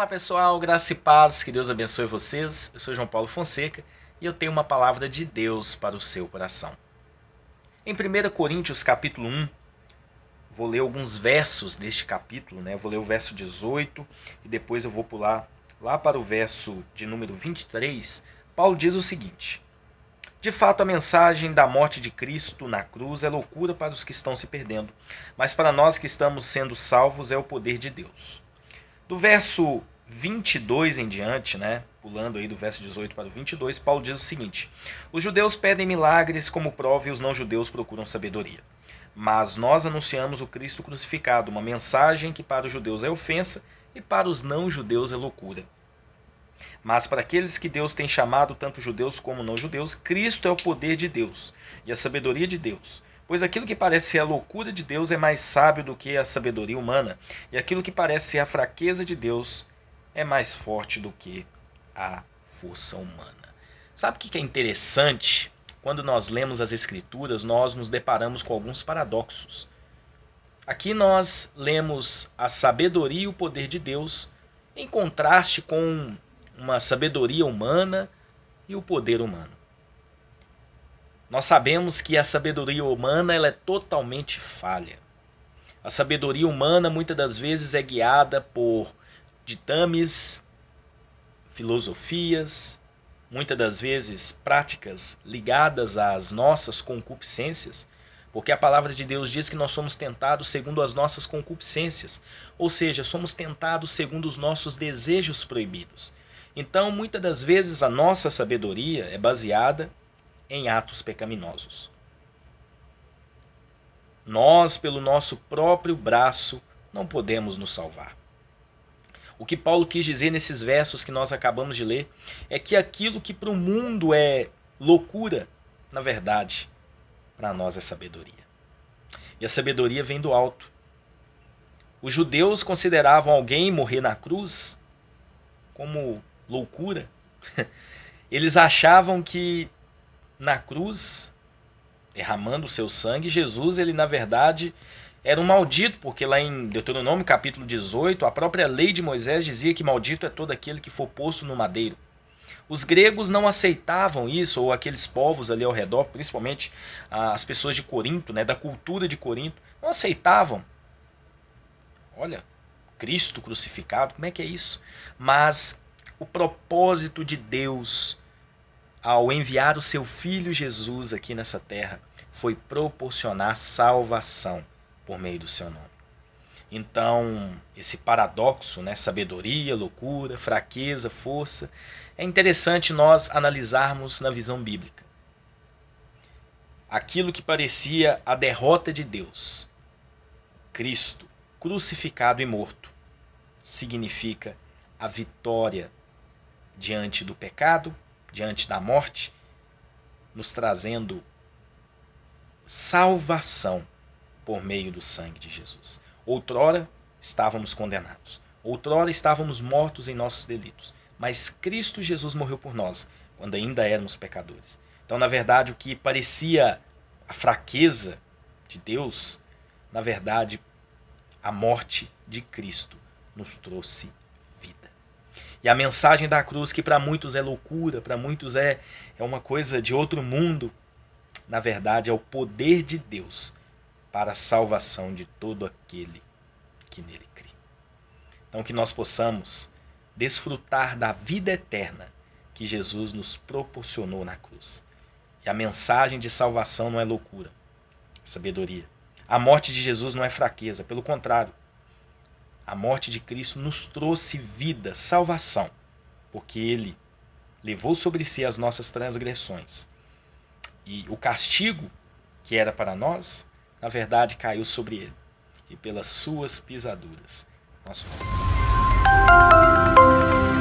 Fala pessoal, graça e paz, que Deus abençoe vocês. Eu sou João Paulo Fonseca e eu tenho uma palavra de Deus para o seu coração. Em 1 Coríntios capítulo 1, vou ler alguns versos deste capítulo, né? Vou ler o verso 18 e depois eu vou pular lá para o verso de número 23. Paulo diz o seguinte: de fato, a mensagem da morte de Cristo na cruz é loucura para os que estão se perdendo, mas para nós que estamos sendo salvos é o poder de Deus. Do verso 22 em diante, né, pulando aí do verso 18 para o 22, Paulo diz o seguinte: os judeus pedem milagres como prova e os não-judeus procuram sabedoria. Mas nós anunciamos o Cristo crucificado, uma mensagem que para os judeus é ofensa e para os não-judeus é loucura. Mas para aqueles que Deus tem chamado, tanto judeus como não-judeus, Cristo é o poder de Deus e a sabedoria de Deus. Pois aquilo que parece ser a loucura de Deus é mais sábio do que a sabedoria humana, e aquilo que parece ser a fraqueza de Deus é mais forte do que a força humana. Sabe o que é interessante? Quando nós lemos as Escrituras, nós nos deparamos com alguns paradoxos. Aqui nós lemos a sabedoria e o poder de Deus em contraste com uma sabedoria humana e o poder humano. Nós sabemos que a sabedoria humana ela é totalmente falha. A sabedoria humana muitas das vezes é guiada por ditames, filosofias, muitas das vezes práticas ligadas às nossas concupiscências, porque a palavra de Deus diz que nós somos tentados segundo as nossas concupiscências, ou seja, somos tentados segundo os nossos desejos proibidos. Então, muitas das vezes a nossa sabedoria é baseada em atos pecaminosos. Nós, pelo nosso próprio braço, não podemos nos salvar. O que Paulo quis dizer nesses versos que nós acabamos de ler é que aquilo que para o mundo é loucura, na verdade, para nós é sabedoria. E a sabedoria vem do alto. Os judeus consideravam alguém morrer na cruz como loucura. Eles achavam que na cruz, derramando o seu sangue, Jesus, ele na verdade era um maldito, porque lá em Deuteronômio capítulo 18, a própria lei de Moisés dizia que maldito é todo aquele que for posto no madeiro. Os gregos não aceitavam isso, ou aqueles povos ali ao redor, principalmente as pessoas de Corinto, né, da cultura de Corinto, não aceitavam. Olha, Cristo crucificado, como é que é isso? Mas o propósito de Deus ao enviar o seu Filho Jesus aqui nessa terra, foi proporcionar salvação por meio do seu nome. Então, esse paradoxo, né, sabedoria, loucura, fraqueza, força, é interessante nós analisarmos na visão bíblica. Aquilo que parecia a derrota de Deus, Cristo, crucificado e morto, significa a vitória diante do pecado, diante da morte, nos trazendo salvação por meio do sangue de Jesus. Outrora estávamos condenados, outrora estávamos mortos em nossos delitos, mas Cristo Jesus morreu por nós, quando ainda éramos pecadores. Então, na verdade, o que parecia a fraqueza de Deus, na verdade, a morte de Cristo nos trouxe vida. E a mensagem da cruz, que para muitos é loucura, para muitos é uma coisa de outro mundo, na verdade é o poder de Deus para a salvação de todo aquele que nele crê. Então que nós possamos desfrutar da vida eterna que Jesus nos proporcionou na cruz. E a mensagem de salvação não é loucura, é sabedoria. A morte de Jesus não é fraqueza, pelo contrário. A morte de Cristo nos trouxe vida, salvação, porque Ele levou sobre si as nossas transgressões. E o castigo que era para nós, na verdade, caiu sobre Ele. E pelas suas pisaduras nós fomos salvos.